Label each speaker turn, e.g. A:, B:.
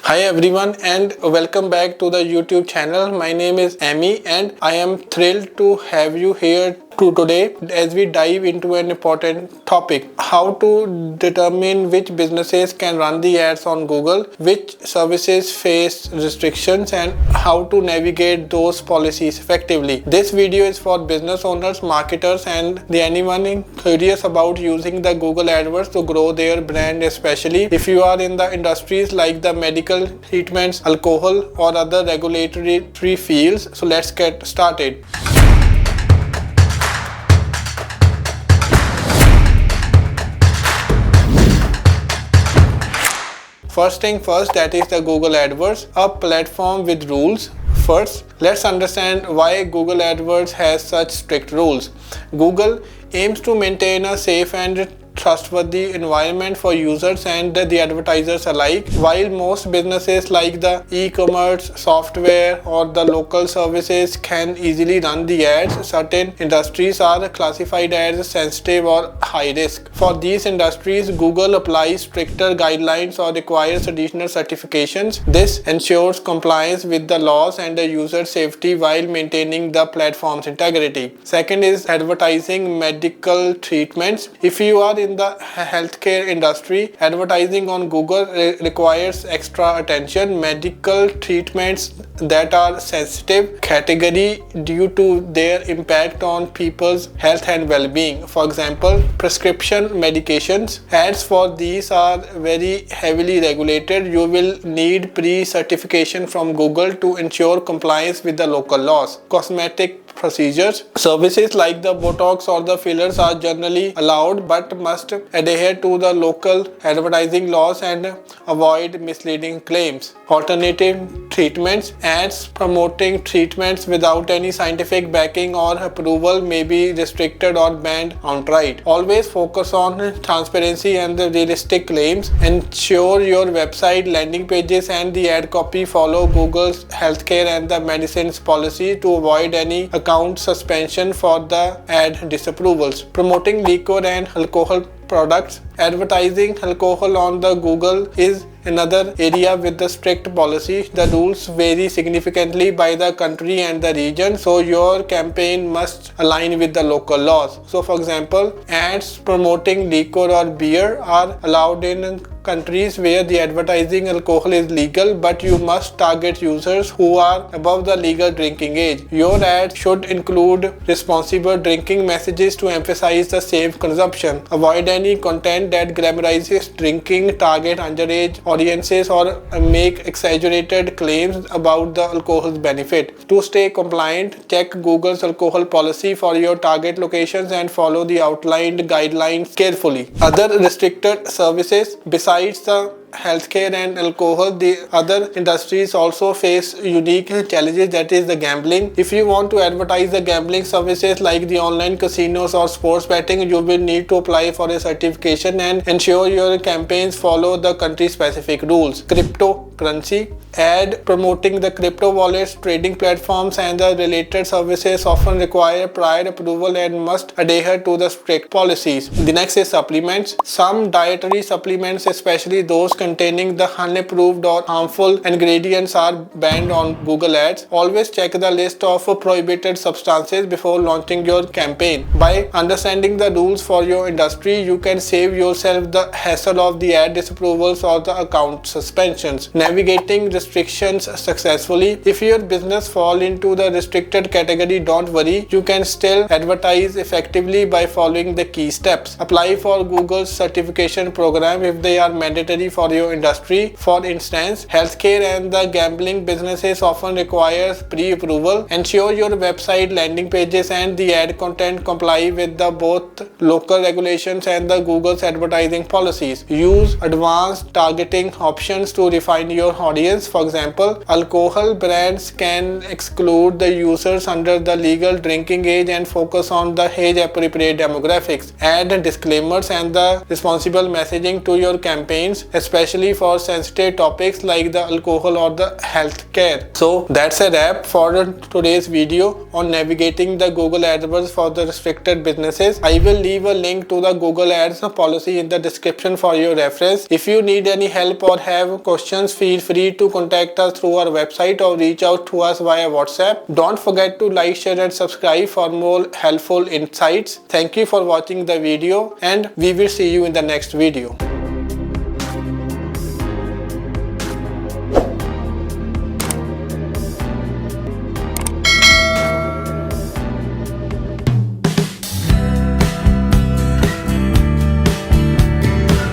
A: Hi everyone and welcome back to the YouTube channel. My name is Amy and I am thrilled to have you here today as we dive into an important topic: how to determine which businesses can run the ads on Google, which services face restrictions, and how to navigate those policies effectively. This video is for business owners, marketers, and anyone curious about using the Google AdWords to grow their brand, especially if you are in the industries like the medical, treatments, alcohol, or other regulatory fields. So let's get started. First thing first, that is the Google AdWords, a platform with rules. First, let's understand why Google AdWords has such strict rules. Google aims to maintain a safe and trustworthy environment for users and the advertisers alike. While most businesses like the e-commerce, software, or the local services can easily run the ads, certain industries are classified as sensitive or high risk. For these industries, Google applies stricter guidelines or requires additional certifications. This ensures compliance with the laws and the user safety while maintaining the platform's integrity. Second is advertising medical treatments. If you are in the healthcare industry, advertising on Google requires extra attention. Medical treatments that are sensitive category due to their impact on people's health and well-being. For example, prescription medications. Ads for these are very heavily regulated. You will need pre-certification from Google to ensure compliance with the local laws. Cosmetic procedures. Services like the Botox or the fillers are generally allowed but must adhere to the local advertising laws and avoid misleading claims. Alternative treatments. Ads promoting treatments without any scientific backing or approval may be restricted or banned outright. Always focus on transparency and the realistic claims. Ensure your website, landing pages, and the ad copy follow Google's healthcare and the medicines policy to avoid any account suspension for the ad disapprovals. Promoting liquor and alcohol products. Advertising alcohol on the Google is another area with the strict policy. The rules vary significantly by the country and the region, so your campaign must align with the local laws. So for example, ads promoting liquor or beer are allowed in countries where the advertising alcohol is legal, but you must target users who are above the legal drinking age. Your ad should include responsible drinking messages to emphasize the safe consumption. Avoid any content that glamorizes drinking, target underage audiences, or make exaggerated claims about the alcohol's benefit. To stay compliant, check Google's alcohol policy for your target locations and follow the outlined guidelines carefully. Other restricted services. Besides the healthcare and alcohol, the other industries also face unique challenges, that is the gambling. If you want to advertise the gambling services like the online casinos or sports betting, you will need to apply for a certification and ensure your campaigns follow the country specific rules. Cryptocurrency. Ad promoting the crypto wallets, trading platforms, and the related services often require prior approval and must adhere to the strict policies. The next is supplements. Some dietary supplements, especially those containing the unapproved or harmful ingredients, are banned on Google Ads. Always check the list of prohibited substances before launching your campaign. By understanding the rules for your industry, you can save yourself the hassle of the ad disapprovals or the account suspensions. Navigating restrictions successfully. If your business fall into the restricted category, don't worry. You can still advertise effectively by following the key steps. Apply for Google's certification program if they are mandatory for your industry. For instance, healthcare and the gambling businesses often require pre-approval. Ensure your website, landing pages, and the ad content comply with the both local regulations and the Google's advertising policies. Use advanced targeting options to refine your audience. For example, alcohol brands can exclude the users under the legal drinking age and focus on the age-appropriate demographics. Add disclaimers and the responsible messaging to your campaigns, especially especially for sensitive topics like the alcohol or the healthcare. So that's a wrap for today's video on navigating the Google AdWords for the restricted businesses. I will leave a link to the Google Ads policy in the description for your reference. If you need any help or have questions, feel free to contact us through our website or reach out to us via WhatsApp. Don't forget to like, share and subscribe for more helpful insights. Thank you for watching the video and we will see you in the next video.